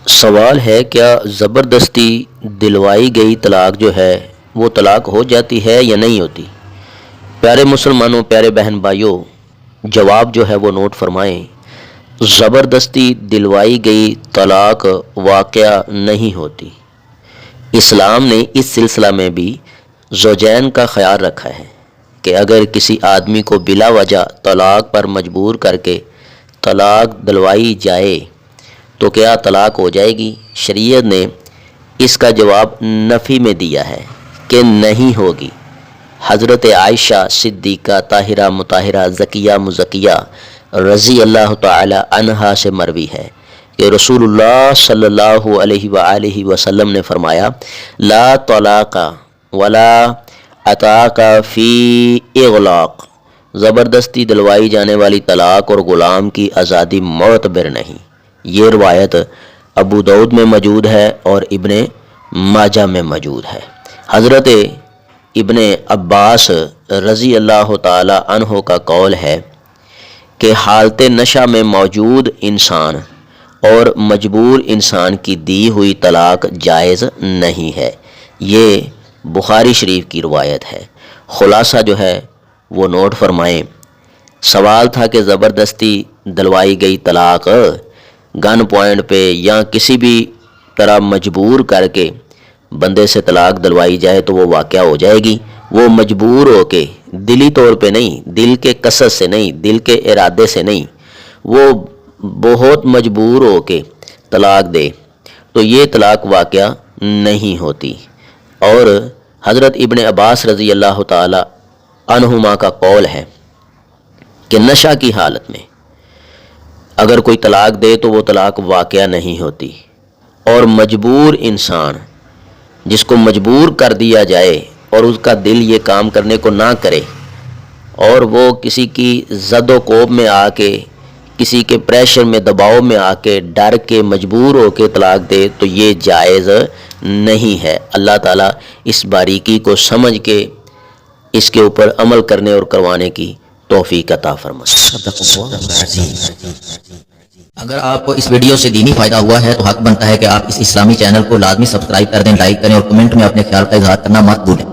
سوال ہے کیا زبردستی دلوائی گئی طلاق جو ہے وہ طلاق ہو جاتی ہے یا نہیں ہوتی؟ پیارے مسلمانوں، پیارے بہن بھائیوں، جواب جو ہے وہ نوٹ فرمائیں۔ زبردستی دلوائی گئی طلاق واقعہ نہیں ہوتی۔ اسلام نے اس سلسلہ میں بھی زوجین کا خیال رکھا ہے کہ اگر کسی آدمی کو بلا وجہ طلاق پر مجبور کر کے طلاق دلوائی جائے تو کیا طلاق ہو جائے گی؟ شریعت نے اس کا جواب نفی میں دیا ہے کہ نہیں ہوگی۔ حضرت عائشہ صدیقہ طاہرہ مطہرہ زکیہ مزکیہ رضی اللہ تعالی عنہا سے مروی ہے کہ رسول اللہ صلی اللہ علیہ وآلہ وسلم نے فرمایا، لا طلاق ولا عتاق فی اغلاق، زبردستی دلوائی جانے والی طلاق اور غلام کی آزادی معتبر نہیں۔ یہ روایت ابو داؤد میں موجود ہے اور ابن ماجہ میں موجود ہے۔ حضرت ابن عباس رضی اللہ تعالی عنہ کا قول ہے کہ حالت نشہ میں موجود انسان اور مجبور انسان کی دی ہوئی طلاق جائز نہیں ہے۔ یہ بخاری شریف کی روایت ہے۔ خلاصہ جو ہے وہ نوٹ فرمائیں۔ سوال تھا کہ زبردستی دلوائی گئی طلاق گن پوائنٹ پہ یا کسی بھی طرح مجبور کر کے بندے سے طلاق دلوائی جائے تو وہ واقعہ ہو جائے گی۔ وہ مجبور ہو کے، دلی طور پہ نہیں، دل کے قصد سے نہیں، دل کے ارادے سے نہیں، وہ بہت مجبور ہو کے طلاق دے تو یہ طلاق واقعہ نہیں ہوتی۔ اور حضرت ابن عباس رضی اللہ تعالی عنہما کا قول ہے کہ نشہ کی حالت میں اگر کوئی طلاق دے تو وہ طلاق واقعہ نہیں ہوتی، اور مجبور انسان جس کو مجبور کر دیا جائے اور اس کا دل یہ کام کرنے کو نہ کرے اور وہ کسی کی زد و کوب میں آ کے، کسی کے پریشر میں، دباؤ میں آ کے، ڈر کے، مجبور ہو کے طلاق دے تو یہ جائز نہیں ہے۔ اللہ تعالیٰ اس باریکی کو سمجھ کے اس کے اوپر عمل کرنے اور کروانے کی توفیق عطا فرمائے۔ اگر آپ کو اس ویڈیو سے دینی فائدہ ہوا ہے تو حق بنتا ہے کہ آپ اس اسلامی چینل کو لازمی سبسکرائب کر دیں، لائک کریں اور کمنٹ میں اپنے خیال کا اظہار کرنا مت بھولیں۔